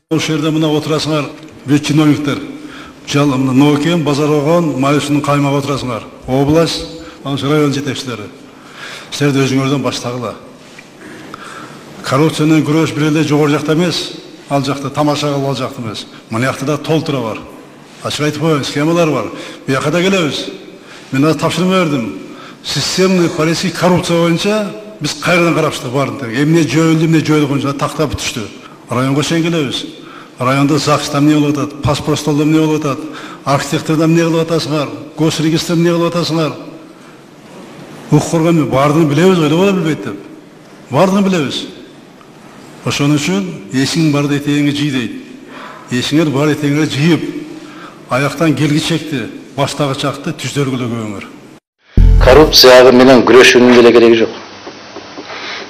Ошол жерде мына отурасыңар, бүт чиновниктер. Жалымны Нокен, Базарогон, Майысынын каймага отурасыңар. Область, район жетекчилери. Силерди өзүңөрдөн баштагыла. Коррупция менен күрөш бир эле жогору жакта эмес, ал жакта тамаша кылып ал жакта эмес. Мына жакта да толтура бар. Ачык айтып коеюн, схемалар бар. Bu жака да келебиз. Мен азыр тапшырма бердим. Системный полицей коррупция боюнча биз кайрадан караштык барын. Эмне жөөлдү, эмне жөөлгөнчө тактап бүтүштү. Районго чейин келебиз. Районда ЗАГСта эмне болуп атат, паспорт столдо эмне болуп атат, архитектордо эмне кылып атасыңар, госрегистрде эмне кылып атасыңар. Укук коргонуу баардыгын билебиз, ойлоп эле билбейт деп. Баардыгын билебиз. Ошон үчүн эсиң бар этеңи жый дейт. Эсиңер бар этеңерди жыйып, аяктан келгичекти, баштагы чакты түздөргүлөгөңөр. Коррупция менен күрөшүүнүн деле кереги жок.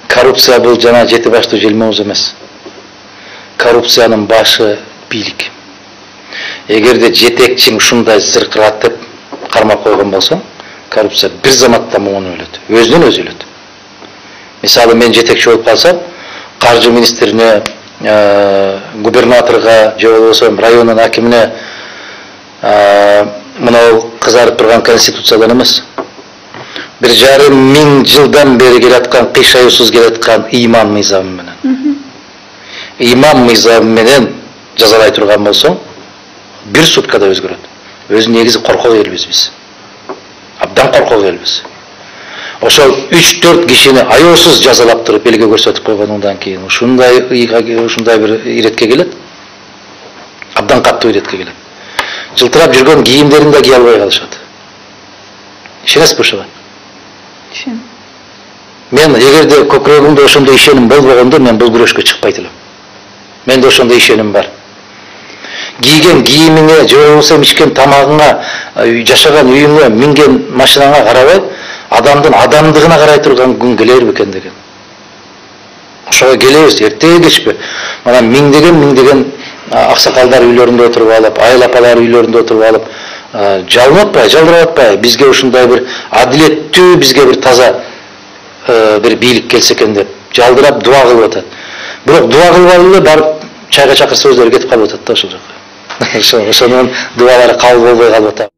Коррупция бул жана жети баштуу желмоз эмес. Коррупциянын башы бийлик. Эгерде жетекчиң ушундай зыркыратып кармап койгон болсо, коррупция бир заматта муну өлөт. Өзүнөн өзү өлөт. Мисалы мен жетекчи болуп калсам, каржы министрине, губернаторго, же болбосо райондун акимине мына кызарып турган конституциядан эмес. 1,5 миң жылдан бери келаткан, кыйшаюусуз келаткан иман мыйзамы менен. Имам мыйзамы менен жазалай турган болсоң, бир суткада өзгөрөт. Өзү негизи коркок элбиз биз. Абдан коркок элбиз. Ошол 3-4 кишини аеосуз жазалап туруп элге көрсөтүп койгонундан кийин ушундай бир иретке келет. Абдан каттуу иретке келет. Жылтырап жүргөн кийимдерин да кие албай калышат. Ишенесизби ушуга? Ишенем. Мен эгерде көкүрөгүмдө ошондой ишеним болбогондо мен бул күрөшкө чыкпайт элем. Менде ошондой ишеним бар. Кийген кийимиңе, же болбосо ичкен тамагыңа, жашаган үйүңө, минген машинаңа карабай, адамдын адамдыгына карай турган күн келер бекен деген. Ошого келебиз, эртеге кечпи. Мына миңдеген аксакалдар үйлөрүндө отуруп алып, айыл апалар үйлөрүндө отуруп алып, жалынып атпай, жалдырап атпай, бизге ушундай бир адилеттүү, бизге бир таза бир бийлик келсе экен деп жалдырап дуа кылып атат. Бирок дуа кылып алып эле барып чайга чакырса өздөрү кетип калып атат да ошол жака. Ошонун дуалары кабыл болбой калып атат.